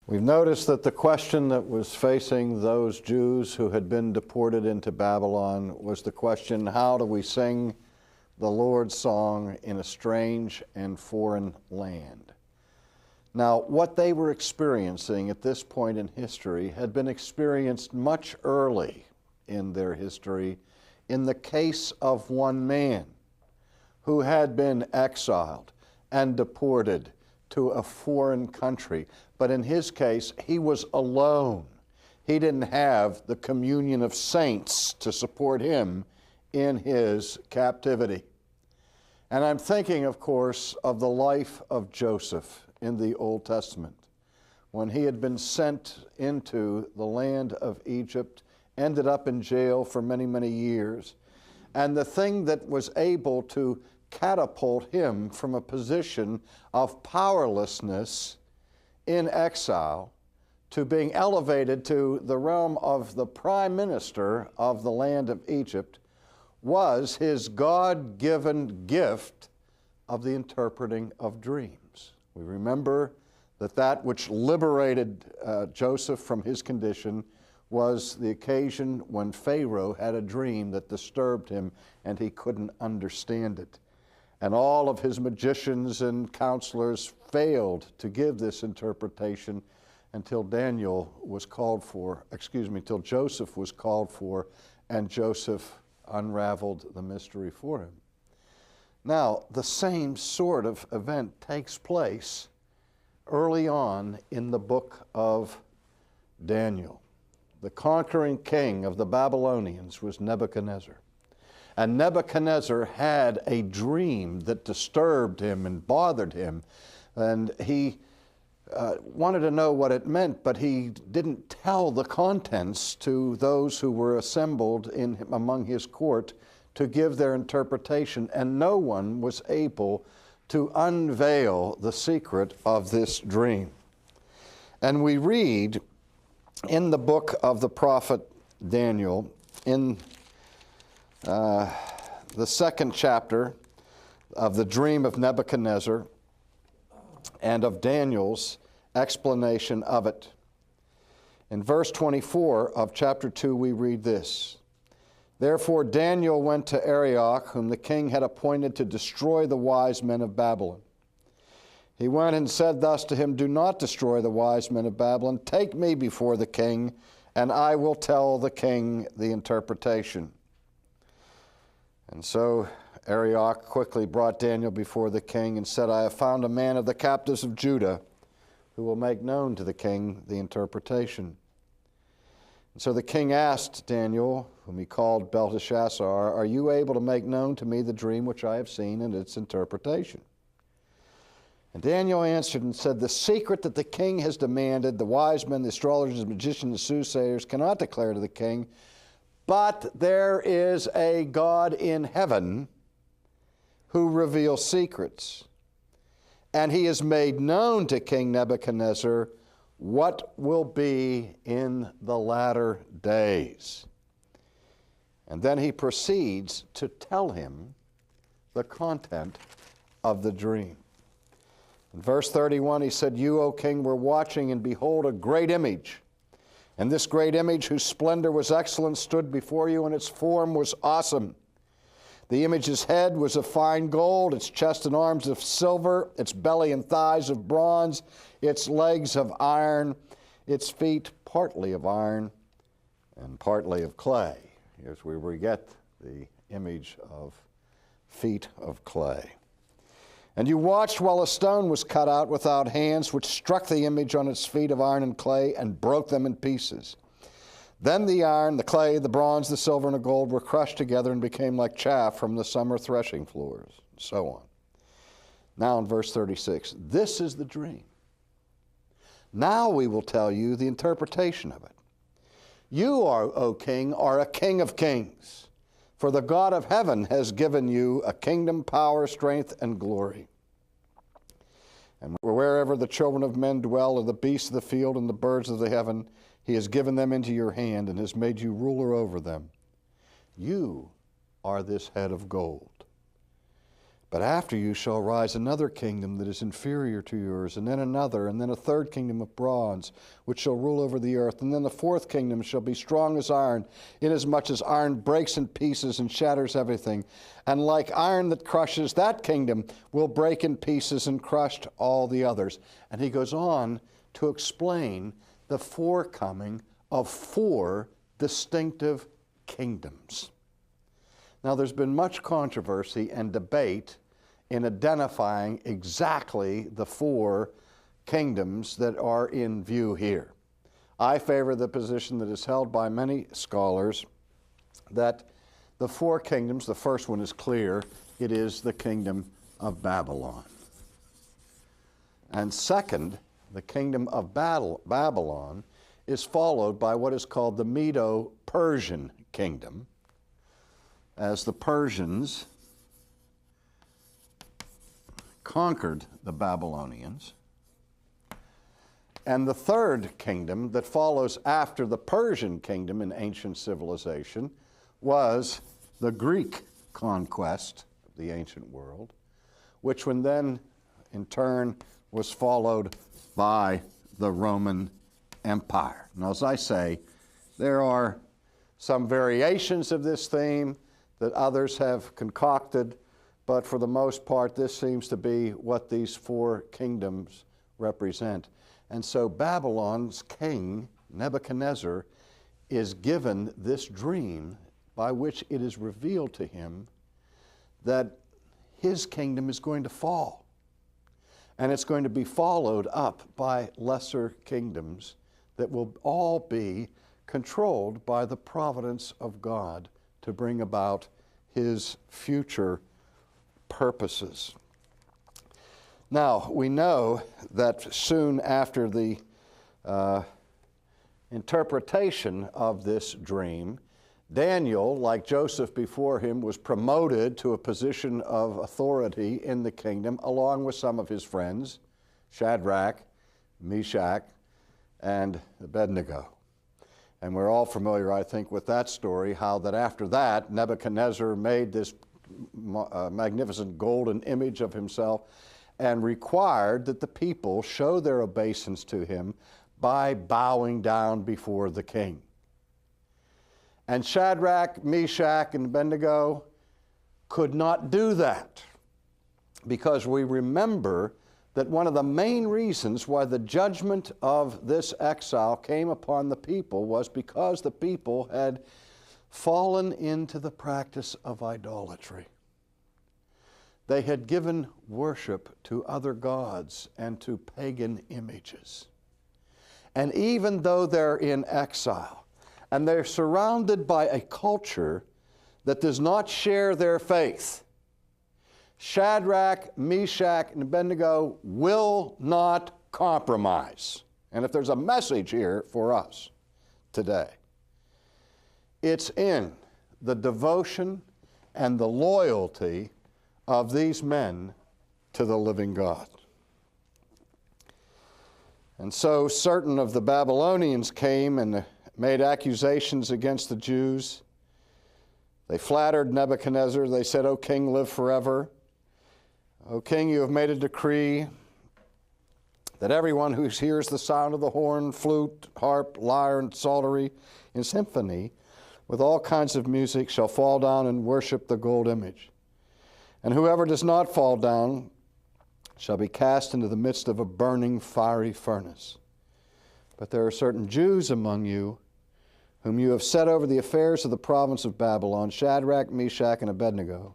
We've noticed that the question that was facing those Jews who had been deported into Babylon was the question, how do we sing the Lord's song in a strange and foreign land? Now, what they were experiencing at this point in history had been experienced much early in their history in the case of one man who had been exiled and deported to a foreign country. But in his case, he was alone. He didn't have the communion of saints to support him in his captivity. And I'm thinking, of course, of the life of Joseph in the Old Testament, when he had been sent into the land of Egypt, ended up in jail for many, many years. And the thing that was able to catapult him from a position of powerlessness in exile to being elevated to the realm of the prime minister of the land of Egypt was his God-given gift of the interpreting of dreams. We remember that which liberated Joseph from his condition was the occasion when Pharaoh had a dream that disturbed him and he couldn't understand it. And all of his magicians and counselors failed to give this interpretation until Joseph was called for, and Joseph unraveled the mystery for him. Now, the same sort of event takes place early on in the book of Daniel. The conquering king of the Babylonians was Nebuchadnezzar. And Nebuchadnezzar had a dream that disturbed him and bothered him. And he wanted to know what it meant, but he didn't tell the contents to those who were assembled among his court to give their interpretation. And no one was able to unveil the secret of this dream. And we read in the book of the prophet Daniel, in the second chapter of the dream of Nebuchadnezzar and of Daniel's explanation of it. In verse 24 of chapter 2, we read this: Therefore Daniel went to Arioch, whom the king had appointed to destroy the wise men of Babylon. He went and said thus to him, Do not destroy the wise men of Babylon. Take me before the king, and I will tell the king the interpretation. And so Arioch quickly brought Daniel before the king and said, I have found a man of the captives of Judah who will make known to the king the interpretation. And so the king asked Daniel, whom he called Belteshazzar, Are you able to make known to me the dream which I have seen and its interpretation? And Daniel answered and said, The secret that the king has demanded, the wise men, the astrologers, the magicians, the soothsayers cannot declare to the king, but there is a God in heaven who reveals secrets. And he has made known to King Nebuchadnezzar what will be in the latter days. And then he proceeds to tell him the content of the dream. In verse 31, he said, You, O king, were watching, and behold, a great image. And this great image, whose splendor was excellent, stood before you, and its form was awesome. The image's head was of fine gold, its chest and arms of silver, its belly and thighs of bronze, its legs of iron, its feet partly of iron and partly of clay. Here's where we get the image of feet of clay. And you watched while a stone was cut out without hands, which struck the image on its feet of iron and clay and broke them in pieces. Then the iron, the clay, the bronze, the silver, and the gold were crushed together and became like chaff from the summer threshing floors, and so on. Now in verse 36, this is the dream. Now we will tell you the interpretation of it. You, O king, are a king of kings. For the God of heaven has given you a kingdom, power, strength, and glory. And wherever the children of men dwell, and the beasts of the field, and the birds of the heaven, he has given them into your hand, and has made you ruler over them. You are this head of gold. But after you shall rise another kingdom that is inferior to yours, and then another, and then a third kingdom of bronze, which shall rule over the earth. And then the fourth kingdom shall be strong as iron, inasmuch as iron breaks in pieces and shatters everything. And like iron that crushes, that kingdom will break in pieces and crush all the others. And he goes on to explain the forecoming of four distinctive kingdoms. Now, there's been much controversy and debate in identifying exactly the four kingdoms that are in view here. I favor the position that is held by many scholars that the four kingdoms, the first one is clear, it is the kingdom of Babylon. And second, the kingdom of Babylon is followed by what is called the Medo-Persian kingdom, as the Persians conquered the Babylonians. And the third kingdom that follows after the Persian kingdom in ancient civilization was the Greek conquest of the ancient world, which one then in turn was followed by the Roman Empire. Now, as I say, there are some variations of this theme that others have concocted, but for the most part, this seems to be what these four kingdoms represent. And so Babylon's king, Nebuchadnezzar, is given this dream by which it is revealed to him that his kingdom is going to fall. And it's going to be followed up by lesser kingdoms that will all be controlled by the providence of God to bring about his future purposes. Now, we know that soon after the interpretation of this dream, Daniel, like Joseph before him, was promoted to a position of authority in the kingdom, along with some of his friends, Shadrach, Meshach, and Abednego. And we're all familiar, I think, with that story, how that after that, Nebuchadnezzar made this magnificent golden image of himself and required that the people show their obeisance to him by bowing down before the king. And Shadrach, Meshach, and Abednego could not do that, because we remember that one of the main reasons why the judgment of this exile came upon the people was because the people had fallen into the practice of idolatry. They had given worship to other gods and to pagan images. And even though they're in exile and they're surrounded by a culture that does not share their faith, Shadrach, Meshach, and Abednego will not compromise. And if there's a message here for us today, it's in the devotion and the loyalty of these men to the living God. And so certain of the Babylonians came and made accusations against the Jews. They flattered Nebuchadnezzar. They said, "O king, live forever. O king, you have made a decree that everyone who hears the sound of the horn, flute, harp, lyre, and psaltery in symphony with all kinds of music shall fall down and worship the gold image. And whoever does not fall down shall be cast into the midst of a burning fiery furnace. But there are certain Jews among you whom you have set over the affairs of the province of Babylon, Shadrach, Meshach, and Abednego.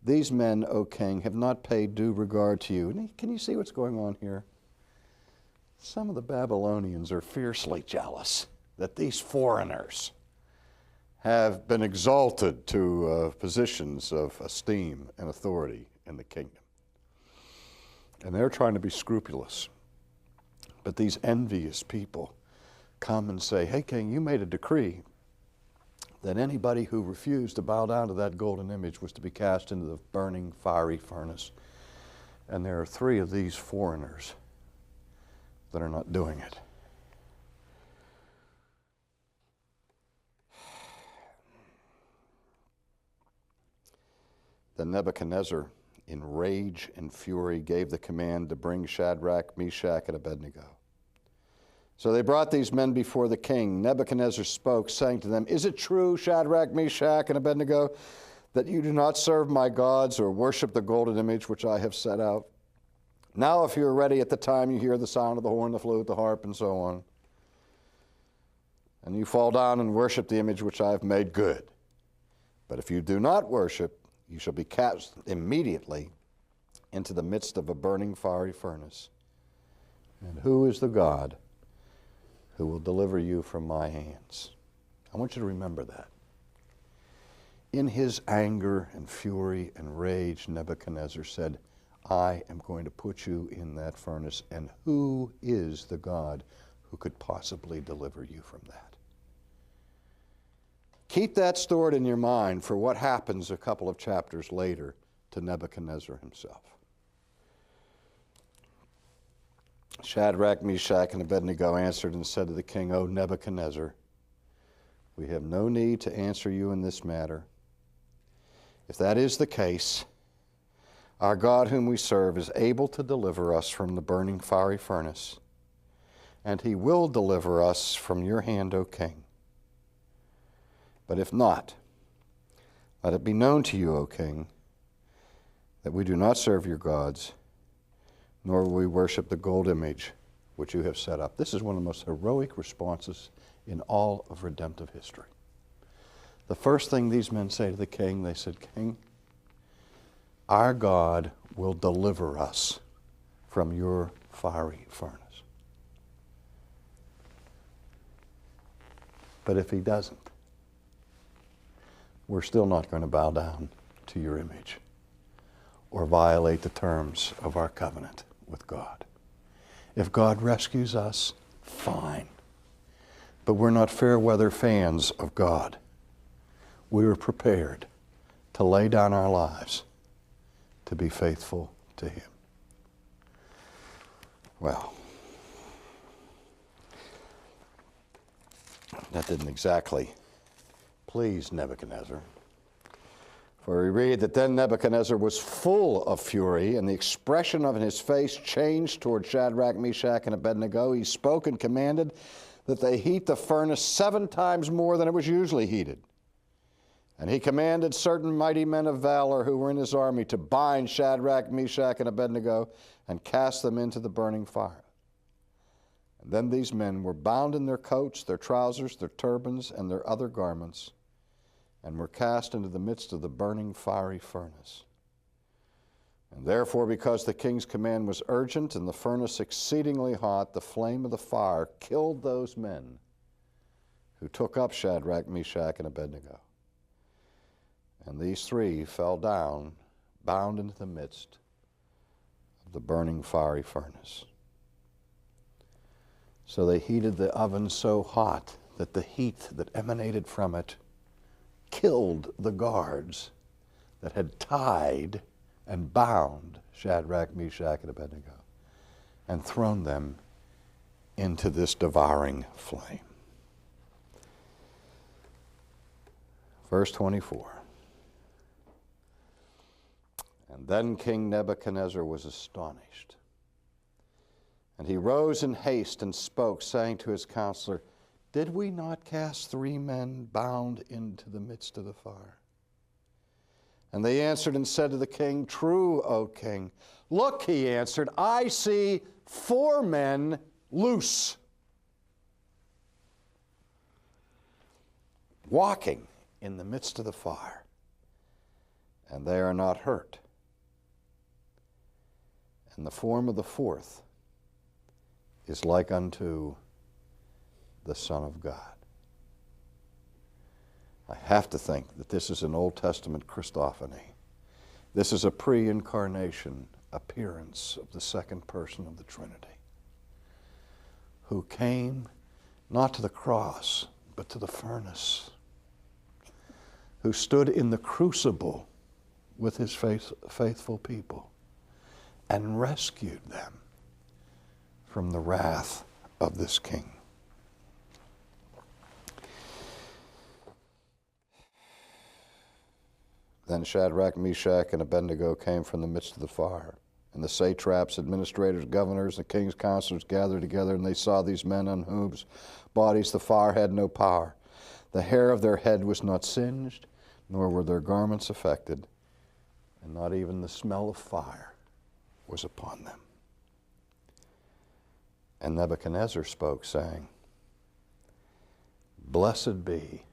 These men, O king, have not paid due regard to you." And can you see what's going on here? Some of the Babylonians are fiercely jealous that these foreigners have been exalted to positions of esteem and authority in the kingdom. And they're trying to be scrupulous. But these envious people come and say, "Hey, king, you made a decree that anybody who refused to bow down to that golden image was to be cast into the burning fiery furnace. And there are 3 of these foreigners that are not doing it." Then Nebuchadnezzar, in rage and fury, gave the command to bring Shadrach, Meshach, and Abednego. So they brought these men before the king. Nebuchadnezzar spoke, saying to them, "Is it true, Shadrach, Meshach, and Abednego, that you do not serve my gods or worship the golden image which I have set out? Now if you are ready at the time you hear the sound of the horn, the flute, the harp, and so on, and you fall down and worship the image which I have made, good. But if you do not worship, you shall be cast immediately into the midst of a burning fiery furnace. And who is the God who will deliver you from my hands?" I want you to remember that. In his anger and fury and rage, Nebuchadnezzar said, "I am going to put you in that furnace, and who is the God who could possibly deliver you from that?" Keep that stored in your mind for what happens a couple of chapters later to Nebuchadnezzar himself. Shadrach, Meshach, and Abednego answered and said to the king, "O Nebuchadnezzar, we have no need to answer you in this matter. If that is the case, our God whom we serve is able to deliver us from the burning fiery furnace, and he will deliver us from your hand, O king. But if not, let it be known to you, O king, that we do not serve your gods, nor will we worship the gold image which you have set up." This is one of the most heroic responses in all of redemptive history. The first thing these men say to the king, they said, "King, our God will deliver us from your fiery furnace. But if he doesn't, we're still not going to bow down to your image or violate the terms of our covenant with God. If God rescues us, fine. But we're not fair weather fans of God. We are prepared to lay down our lives to be faithful to him." Well, that didn't exactly please Nebuchadnezzar. For we read that then Nebuchadnezzar was full of fury, and the expression of his face changed toward Shadrach, Meshach, and Abednego. He spoke and commanded that they heat the furnace 7 times more than it was usually heated. And he commanded certain mighty men of valor who were in his army to bind Shadrach, Meshach, and Abednego and cast them into the burning fire. And then these men were bound in their coats, their trousers, their turbans, and their other garments, and were cast into the midst of the burning fiery furnace. And therefore, because the king's command was urgent and the furnace exceedingly hot, the flame of the fire killed those men who took up Shadrach, Meshach, and Abednego. And these 3 fell down, bound into the midst of the burning fiery furnace. So they heated the oven so hot that the heat that emanated from it killed the guards that had tied and bound Shadrach, Meshach, and Abednego and thrown them into this devouring flame. Verse 24. And then King Nebuchadnezzar was astonished, and he rose in haste and spoke, saying to his counselor, "Did we not cast 3 men bound into the midst of the fire?" And they answered and said to the king, "True, O king." "Look," he answered, "I see 4 men loose, walking in the midst of the fire, and they are not hurt. And the form of the 4th is like unto the Son of God." I have to think that this is an Old Testament Christophany. This is a pre-incarnation appearance of the second person of the Trinity, who came not to the cross, but to the furnace, who stood in the crucible with his faithful people and rescued them from the wrath of this king. Then Shadrach, Meshach, and Abednego came from the midst of the fire. And the satraps, administrators, governors, the king's counselors gathered together, and they saw these men on whose bodies the fire had no power. The hair of their head was not singed, nor were their garments affected, and not even the smell of fire was upon them. And Nebuchadnezzar spoke, saying, Blessed be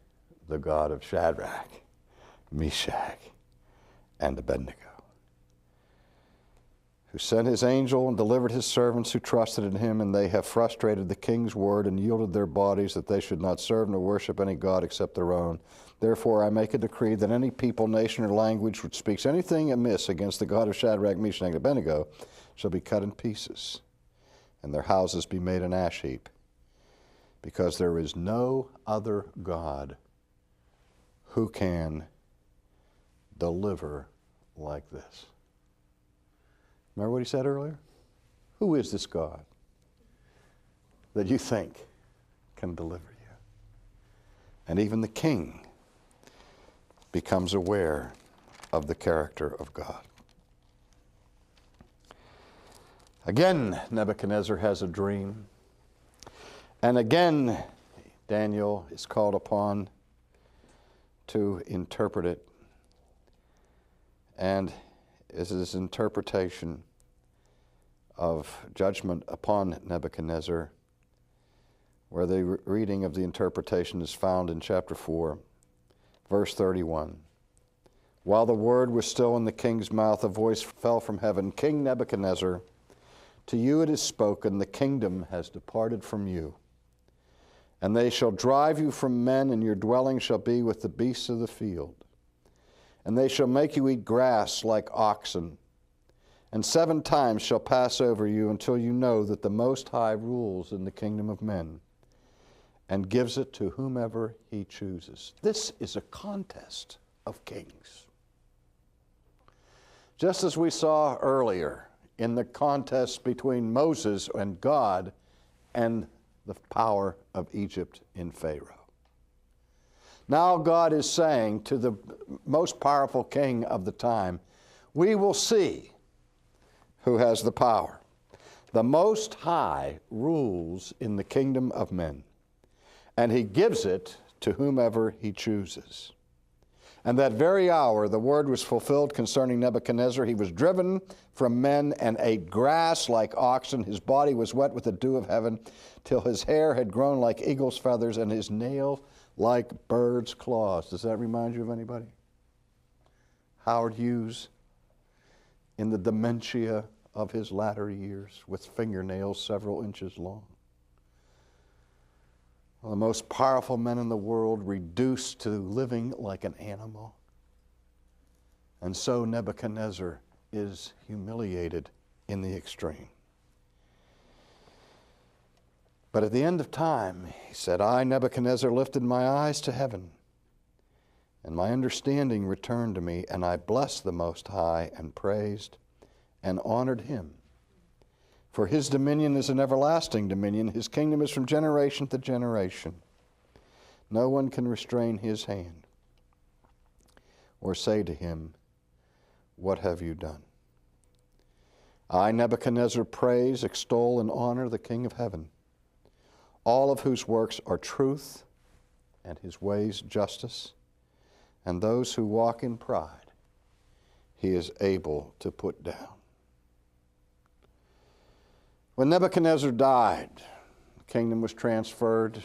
the God of Shadrach, Meshach, and Abednego, who sent his angel and delivered his servants who trusted in him, and they have frustrated the king's word and yielded their bodies that they should not serve nor worship any god except their own. Therefore I make a decree that any people, nation, or language which speaks anything amiss against the God of Shadrach, Meshach, and Abednego shall be cut in pieces, and their houses be made an ash heap, because there is no other God who can deliver like this. Remember what he said earlier? Who is this God that you think can deliver you? And even the king becomes aware of the character of God. Again, Nebuchadnezzar has a dream. And again, Daniel is called upon to interpret it. And is his interpretation of judgment upon Nebuchadnezzar, where the reading of the interpretation is found in chapter 4, verse 31. While the word was still in the king's mouth, a voice fell from heaven, King Nebuchadnezzar, to you it is spoken, the kingdom has departed from you. And they shall drive you from men, and your dwelling shall be with the beasts of the field. And they shall make you eat grass like oxen. And 7 times shall pass over you until you know that the Most High rules in the kingdom of men and gives it to whomever he chooses. This is a contest of kings. Just as we saw earlier in the contest between Moses and God and the power of Egypt in Pharaoh. Now God is saying to the most powerful king of the time, we will see who has the power. The Most High rules in the kingdom of men, and he gives it to whomever he chooses. And that very hour the word was fulfilled concerning Nebuchadnezzar. He was driven from men and ate grass like oxen. His body was wet with the dew of heaven, till his hair had grown like eagle's feathers, and his nail like bird's claws. Does that remind you of anybody? Howard Hughes, in the dementia of his latter years, with fingernails several inches long. One of the most powerful men in the world, reduced to living like an animal. And so Nebuchadnezzar is humiliated in the extreme. But at the end of time, he said, I, Nebuchadnezzar, lifted my eyes to heaven, and my understanding returned to me, and I blessed the Most High, and praised and honored him. For his dominion is an everlasting dominion. His kingdom is from generation to generation. No one can restrain his hand or say to him, what have you done? I, Nebuchadnezzar, praise, extol, and honor the King of heaven, all of whose works are truth, and his ways justice, and those who walk in pride he is able to put down. When Nebuchadnezzar died, the kingdom was transferred,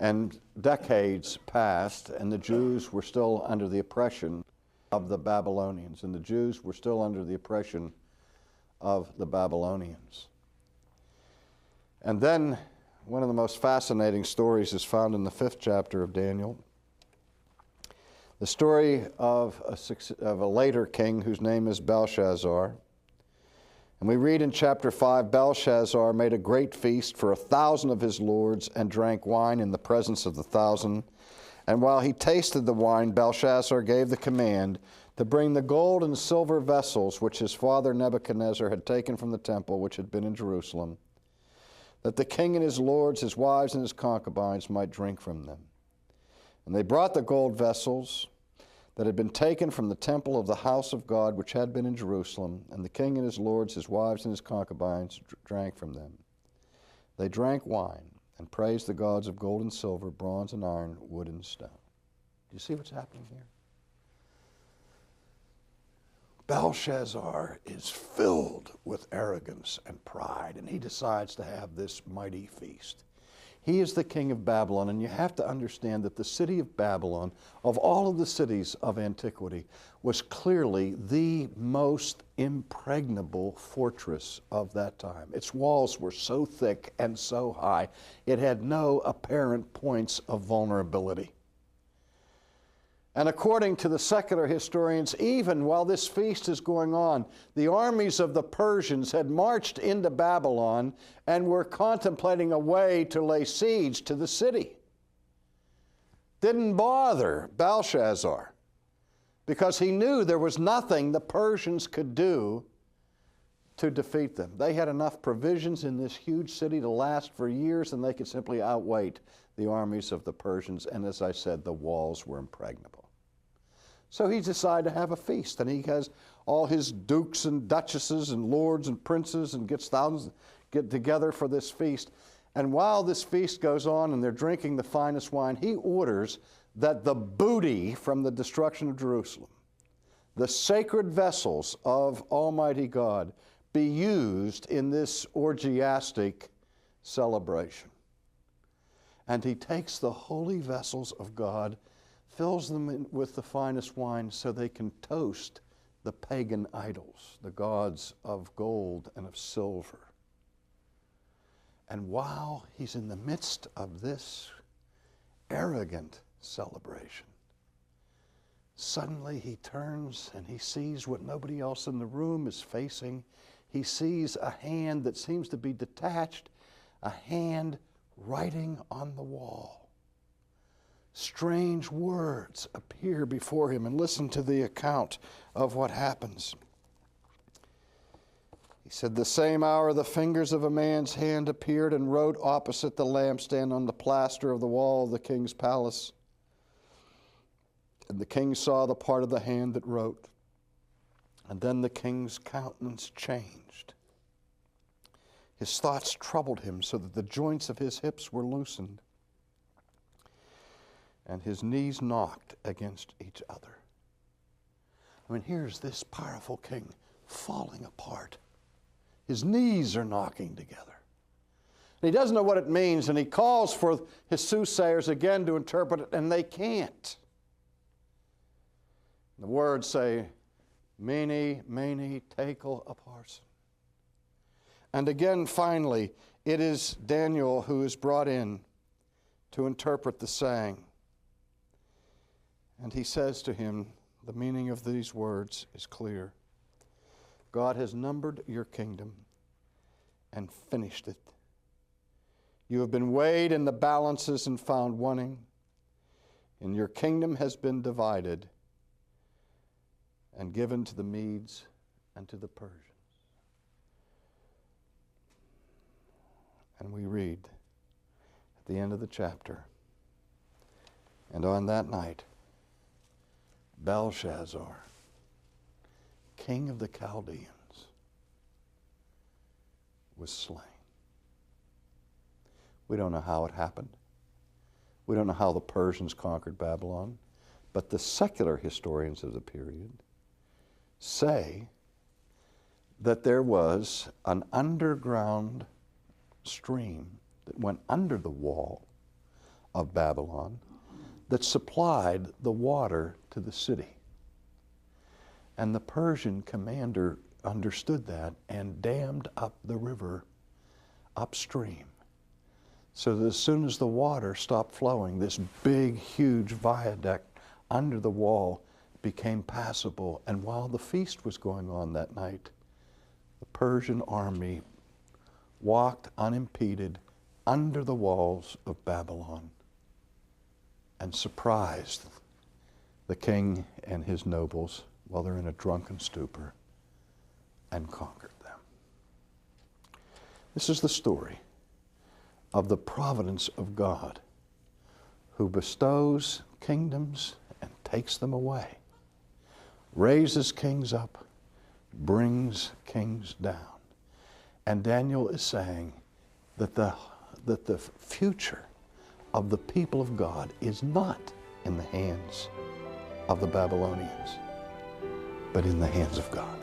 and decades passed, and the Jews were still under the oppression of the Babylonians, and the Jews were still under the oppression of the Babylonians. And then one of the most fascinating stories is found in the 5th chapter of Daniel. The story of a later king whose name is Belshazzar. And we read in chapter 5, Belshazzar made a great feast for 1,000 of his lords and drank wine in the presence of the 1,000. And while he tasted the wine, Belshazzar gave the command to bring the gold and silver vessels which his father Nebuchadnezzar had taken from the temple which had been in Jerusalem, that the king and his lords, his wives, and his concubines might drink from them. And they brought the gold vessels, that had been taken from the temple of the house of God, which had been in Jerusalem, and the king and his lords, his wives, and his concubines drank from them. They drank wine and praised the gods of gold and silver, bronze and iron, wood and stone. Do you see what's happening here? Belshazzar is filled with arrogance and pride, and he decides to have this mighty feast. He is the king of Babylon, and you have to understand that the city of Babylon, of all of the cities of antiquity, was clearly the most impregnable fortress of that time. Its walls were so thick and so high, it had no apparent points of vulnerability. And according to the secular historians, even while this feast is going on, the armies of the Persians had marched into Babylon and were contemplating a way to lay siege to the city. Didn't bother Belshazzar, because he knew there was nothing the Persians could do to defeat them. They had enough provisions in this huge city to last for years, and they could simply outweight the armies of the Persians. And as I said, the walls were impregnable. So he decided to have a feast, and he has all his dukes and duchesses and lords and princes and gets thousands get together for this feast. And while this feast goes on and they're drinking the finest wine, he orders that the booty from the destruction of Jerusalem, the sacred vessels of Almighty God, be used in this orgiastic celebration. And he takes the holy vessels of God, fills them with the finest wine so they can toast the pagan idols, the gods of gold and of silver. And while he's in the midst of this arrogant celebration, suddenly he turns and he sees what nobody else in the room is facing. He sees a hand that seems to be detached, a hand writing on the wall. Strange words appear before him, and listen to the account of what happens. He said, "The same hour the fingers of a man's hand appeared and wrote opposite the lampstand on the plaster of the wall of the king's palace. And the king saw the part of the hand that wrote. And then the king's countenance changed. His thoughts troubled him so that the joints of his hips were loosened, and his knees knocked against each other." I mean, here's this powerful king falling apart. His knees are knocking together. And he doesn't know what it means, and he calls for his soothsayers again to interpret it, and they can't. The words say, "Mene, mene, tekel, upharsin." And again, finally, it is Daniel who is brought in to interpret the saying. And he says to him, the meaning of these words is clear. God has numbered your kingdom and finished it. You have been weighed in the balances and found wanting, and your kingdom has been divided and given to the Medes and to the Persians. And we read at the end of the chapter, "And on that night, Belshazzar, king of the Chaldeans, was slain." We don't know how it happened. We don't know how the Persians conquered Babylon, but the secular historians of the period say that there was an underground stream that went under the wall of Babylon that supplied the water to the city. And the Persian commander understood that and dammed up the river upstream, so that as soon as the water stopped flowing, this big, huge viaduct under the wall became passable. And while the feast was going on that night, the Persian army walked unimpeded under the walls of Babylon and surprised the king and his nobles while they're in a drunken stupor and conquered them. This is the story of the providence of God, who bestows kingdoms and takes them away. raises kings up, brings kings down. And Daniel is saying that the future of the people of God is not in the hands of the Babylonians, but in the hands of God.